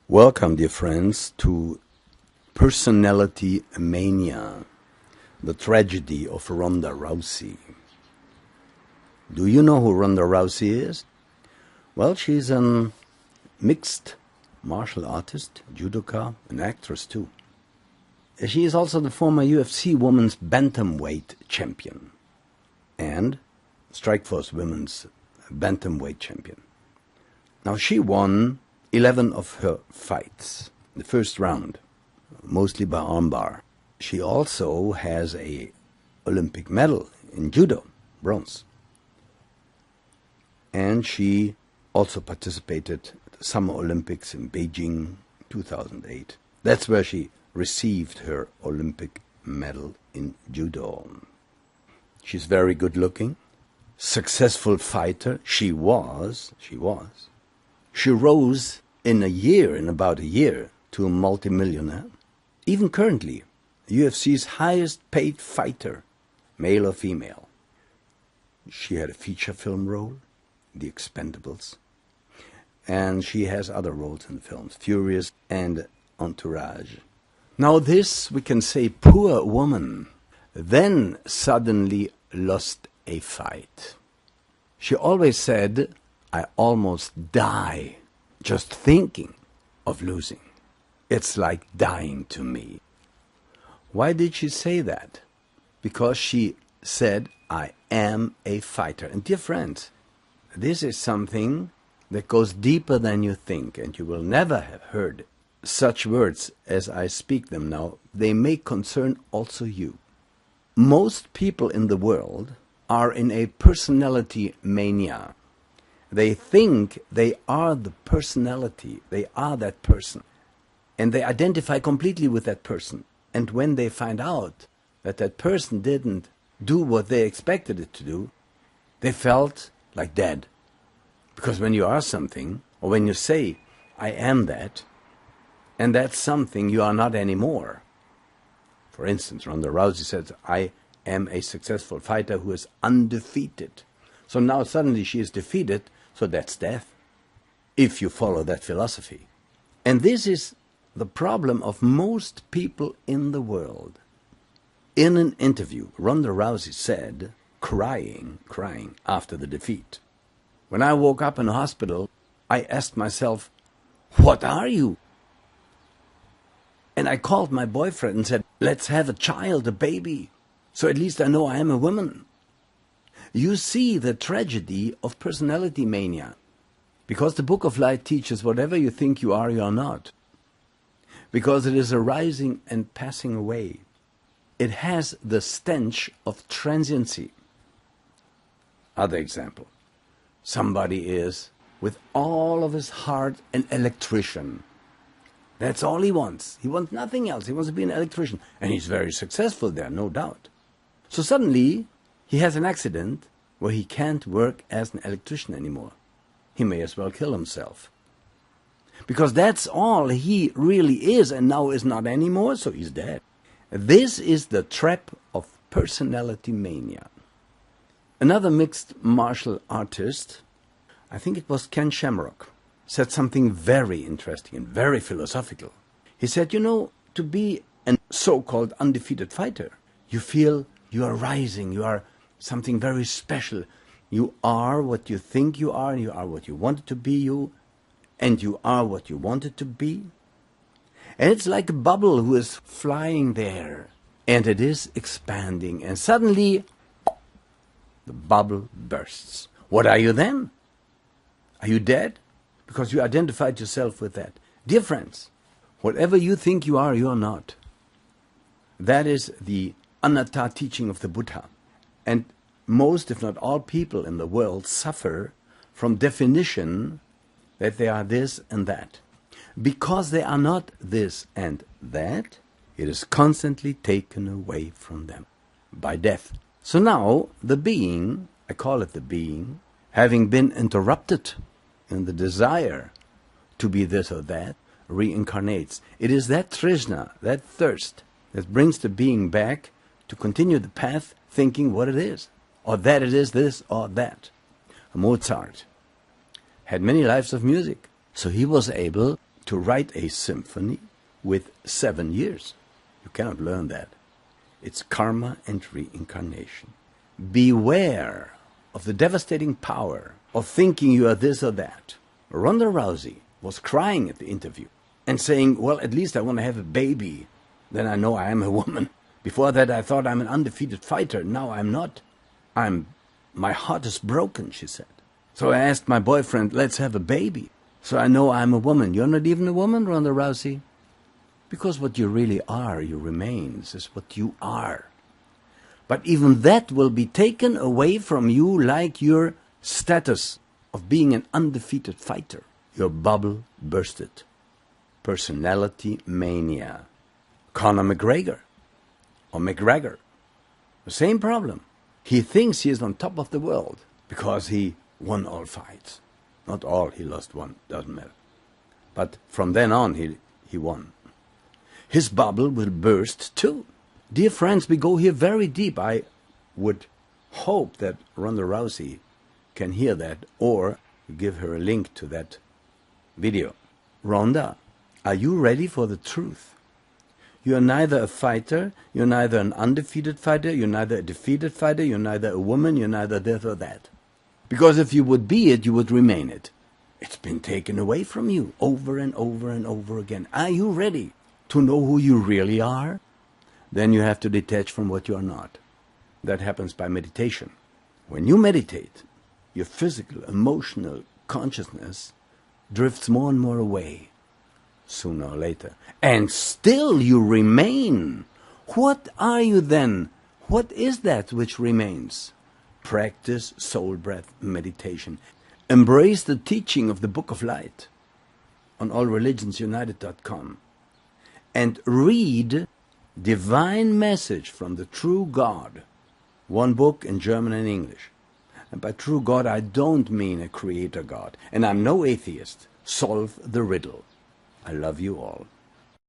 Welcome, dear friends, to Personality Mania, the tragedy of Ronda Rousey. Do you know who Ronda Rousey is? Well, she's a mixed martial artist, judoka, an actress too. She is also the former UFC Women's Bantamweight Champion and Strikeforce Women's Bantamweight Champion. Now, she won 11 of her fights, the first round, mostly by armbar. She also has an Olympic medal in judo, bronze. And she also participated at the Summer Olympics in Beijing 2008. That's where she received her Olympic medal in judo. She's very good looking, successful fighter. She was. She rose in about a year, to a multimillionaire. Even currently, UFC's highest paid fighter, male or female. She had a feature film role, The Expendables, and she has other roles in films, Furious and Entourage. Now this, we can say, poor woman, then suddenly lost a fight. She always said, "I almost die just thinking of losing. It's like dying to me." Why did she say that? Because she said, "I am a fighter." And dear friends, this is something that goes deeper than you think, and you will never have heard such words as I speak them now. They may concern also you. Most people in the world are in a personality mania. They think they are the personality, they are that person, and they identify completely with that person. And when they find out that that person didn't do what they expected it to do, they felt like dead. Because when you are something, or when you say, "I am that," and that's something you are not anymore. For instance, Ronda Rousey said, "I am a successful fighter who is undefeated." So now suddenly she is defeated, so that's death, if you follow that philosophy. And this is the problem of most people in the world. In an interview, Ronda Rousey said, crying after the defeat, "When I woke up in a hospital, I asked myself, what are you? And I called my boyfriend and said, let's have a child, a baby, so at least I know I am a woman." You see the tragedy of personality mania. Because the Book of Light teaches whatever you think you are not. Because it is arising and passing away. It has the stench of transiency. Other example. Somebody is, with all of his heart, an electrician. That's all he wants. He wants nothing else. He wants to be an electrician. And he's very successful there, no doubt. So suddenly, he has an accident where he can't work as an electrician anymore. He may as well kill himself. Because that's all he really is, and now is not anymore, so he's dead. This is the trap of personality mania. Another mixed martial artist, I think it was Ken Shamrock, said something very interesting and very philosophical. He said, to be a so-called undefeated fighter, you feel you are rising, you are something very special. You are what you think you are what you wanted to be, and you are what you wanted to be. And it's like a bubble who is flying there, and it is expanding, and suddenly the bubble bursts. What are you then? Are you dead? Because you identified yourself with that. Dear friends, whatever you think you are not. That is the anatta teaching of the Buddha. And most, if not all, people in the world suffer from definition that they are this and that. Because they are not this and that, it is constantly taken away from them by death. So now, the being, I call it the being, having been interrupted in the desire to be this or that, reincarnates. It is that trishna, that thirst, that brings the being back to continue the path thinking what it is, or that it is this or that. Mozart had many lives of music, so he was able to write a symphony with 7 years. You cannot learn that. It's karma and reincarnation. Beware of the devastating power of thinking you are this or that. Ronda Rousey was crying at the interview and saying, well, at least I want to have a baby. Then I know I am a woman. Before that I thought I'm an undefeated fighter. Now I'm not. My heart is broken, she said. So I asked my boyfriend, let's have a baby. So I know I'm a woman. You're not even a woman, Ronda Rousey. Because what you really are, you remains, is what you are. But even that will be taken away from you like your status of being an undefeated fighter. Your bubble bursted. Personality mania. Conor McGregor or McGregor. The same problem. He thinks he is on top of the world because he won all fights. Not all, he lost one, doesn't matter. But from then on, he won. His bubble will burst too. Dear friends, we go here very deep. I would hope that Ronda Rousey can hear that or give her a link to that video. Ronda, are you ready for the truth? You are neither a fighter, you're neither an undefeated fighter, you're neither a defeated fighter, you're neither a woman, you're neither this or that. Because if you would be it, you would remain it. It's been taken away from you over and over and over again. Are you ready to know who you really are? Then you have to detach from what you are not. That happens by meditation. When you meditate, your physical, emotional consciousness drifts more and more away, sooner or later. And still you remain. What are you then? What is that which remains? Practice soul breath meditation. Embrace the teaching of the Book of Light on allreligionsunited.com and read Divine Message from the True God. One book in German and English. And by true God, I don't mean a creator God. And I'm no atheist. Solve the riddle. I love you all.